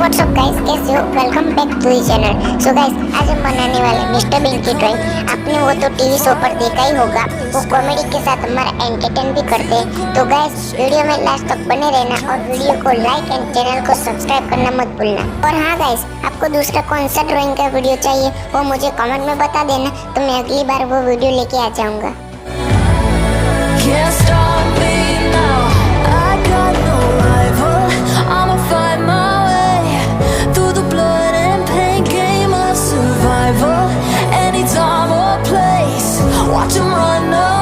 WhatsApp guys, कैसे हो? Welcome back to the channel. So guys, आज हम बनाने वाले मिस्टर बीन की ड्राइंग। आपने वो तो टीवी शो पर देखा ही होगा। वो कॉमेडी के साथ हमारा एंटरटेन भी करते हैं। तो गाइस, वीडियो में लास्ट तक बने रहना और वीडियो को लाइक एंड चैनल को सब्सक्राइब करना मत भूलना। और हाँ गाइस, आपको दूसरा कौन सा ड्राइंग का वीडियो चाहिए वो मुझे कमेंट में बता देना, तो मैं अगली बार वो वीडियो लेके आ जाऊंगा। Can't stop me now. I got no rival. I'ma find my way through the blood and pain, game of survival. Any time or place, watch 'em run away.